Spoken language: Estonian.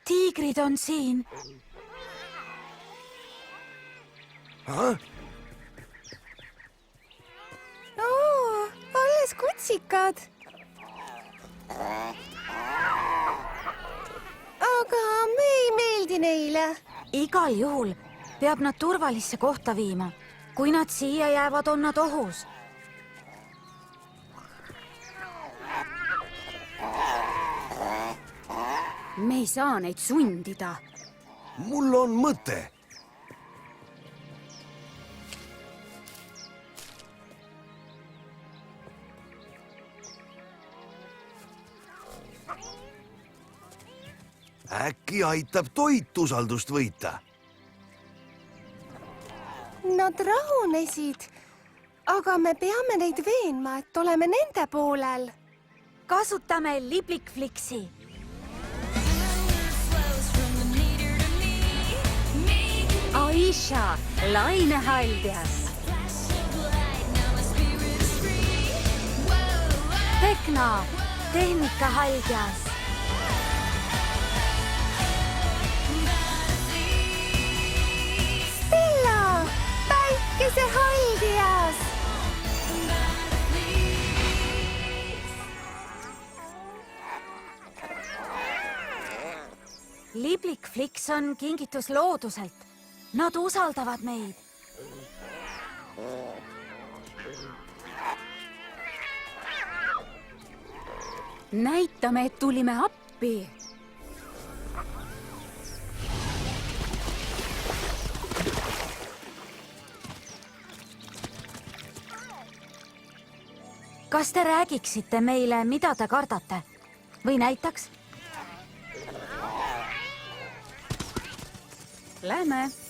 Tiigrid on siin. Alles kutsikad. Aga me ei meeldi neile. Igal juhul peab nad turvalisse kohta viima. Kui nad siia jäävad, on nad ohus. Me ei saa neid sundida. Mul on mõte. Äkki aitab toit usaldust võita. Nad rahunesid, aga me peame neid veenma, et oleme nende poolel. Kasutame Liblikfliksi. Aisha, lainehaldjas. Tekna, tehnikahaldjas. Stella, päikesehaldjas. Liblikfliks on kingitus looduselt. Nad usaldavad meid. Näitame, et tulime appi. Kas te räägiksite meile, mida te kardate? Või näitaks? Lähme.